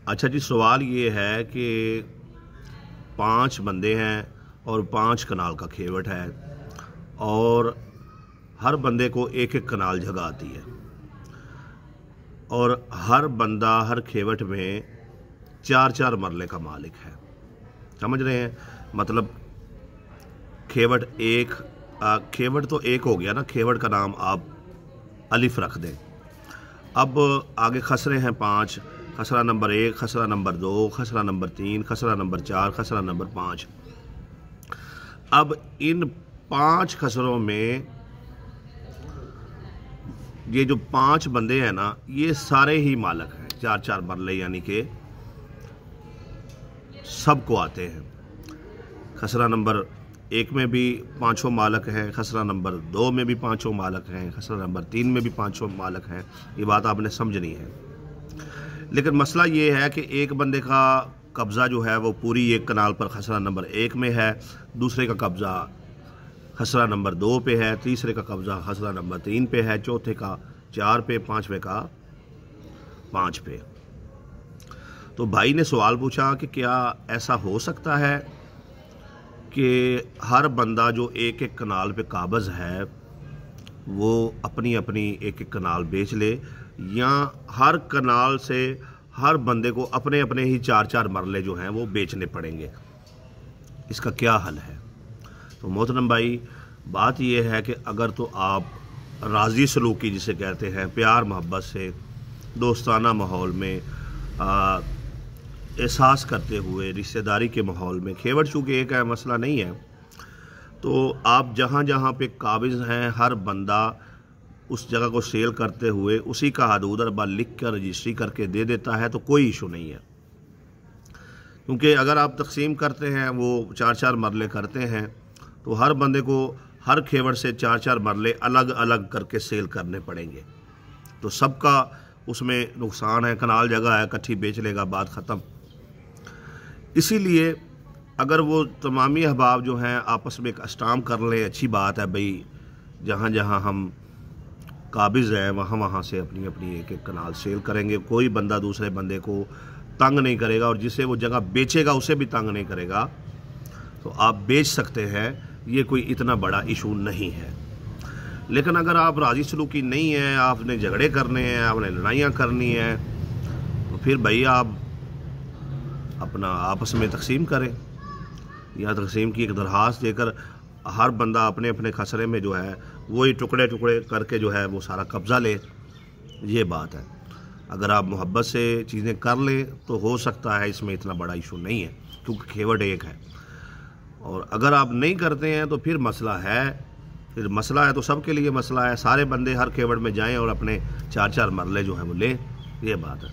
अच्छा जी, सवाल ये है कि 5 बंदे हैं और 5 कनाल का खेवट है और हर बंदे को एक एक कनाल जगह आती है और हर बंदा हर खेवट में 4-4 मरले का मालिक है। समझ रहे हैं? मतलब खेवट तो एक हो गया ना, खेवट का नाम आप अलिफ रख दें। अब आगे खसरे हैं 5, खसरा नंबर 1, खसरा नंबर 2, खसरा नंबर 3, खसरा नंबर 4, खसरा नंबर 5। अब इन 5 खसरों में ये जो 5 बंदे हैं ना, ये सारे ही मालक हैं। 4-4 मरले यानी कि सबको आते हैं। खसरा नंबर 1 में भी 5 मालक हैं, खसरा नंबर 2 में भी 5 मालक हैं, खसरा नंबर 3 में भी 5 मालक हैं। ये बात आपने समझनी है। लेकिन मसला ये है कि एक बंदे का कब्ज़ा जो है वो पूरी एक कनाल पर खसरा नंबर 1 में है, दूसरे का कब्ज़ा खसरा नंबर 2 पे है, तीसरे का कब्ज़ा खसरा नंबर 3 पे है, चौथे का 4 पे, 5वें का 5 पे। तो भाई ने सवाल पूछा कि क्या ऐसा हो सकता है कि हर बंदा जो एक एक कनाल पे काबज़ है वो अपनी अपनी एक एक कनाल बेच ले, या हर कनाल से हर बंदे को अपने अपने ही 4-4 मरले जो हैं वो बेचने पड़ेंगे? इसका क्या हल है? तो मोहतरम भाई, बात यह है कि अगर तो आप राज़ी सलूकी जिसे कहते हैं, प्यार मोहब्बत से दोस्ताना माहौल में एहसास करते हुए रिश्तेदारी के माहौल में, खेवट चूँकि एक है मसला नहीं है, तो आप जहाँ जहाँ पे काबिज़ हैं हर बंदा उस जगह को सेल करते हुए उसी का हदूद अरबा लिख कर रजिस्ट्री करके दे देता है तो कोई इशू नहीं है। क्योंकि अगर आप तकसीम करते हैं, वो 4-4 मरले करते हैं, तो हर बंदे को हर खेवट से 4-4 मरले अलग अलग करके सेल करने पड़ेंगे, तो सबका उसमें नुकसान है। कनाल जगह है, इकट्ठी बेच लेगा, बात ख़त्म। इसीलिए अगर वो तमामी अहबाब जो हैं आपस में एक अस्टाम कर लें, अच्छी बात है भाई। जहाँ जहाँ हम काबिज़ हैं वहाँ वहाँ से अपनी अपनी एक एक कनाल सेल करेंगे। कोई बंदा दूसरे बंदे को तंग नहीं करेगा और जिसे वो जगह बेचेगा उसे भी तंग नहीं करेगा। तो आप बेच सकते हैं, ये कोई इतना बड़ा इशू नहीं है। लेकिन अगर आप राज़ी सलूकी नहीं हैं, आपने झगड़े करने हैं, आपने लड़ाइयाँ करनी हैं, तो फिर भाई आप अपना आपस में तकसीम करें, या तकसीम की एक दरख्वास्त देकर हर बंदा अपने अपने खसरे में जो है वही टुकड़े टुकड़े करके जो है वो सारा कब्ज़ा ले। ये बात है। अगर आप मोहब्बत से चीज़ें कर लें तो हो सकता है इसमें इतना बड़ा इशू नहीं है, क्योंकि खेवट एक है। और अगर आप नहीं करते हैं तो फिर मसला है। फिर मसला है तो सबके लिए मसला है। सारे बंदे हर खेवट में जाएं और अपने 4-4 मरले जो हैं वो लें। ये बात है।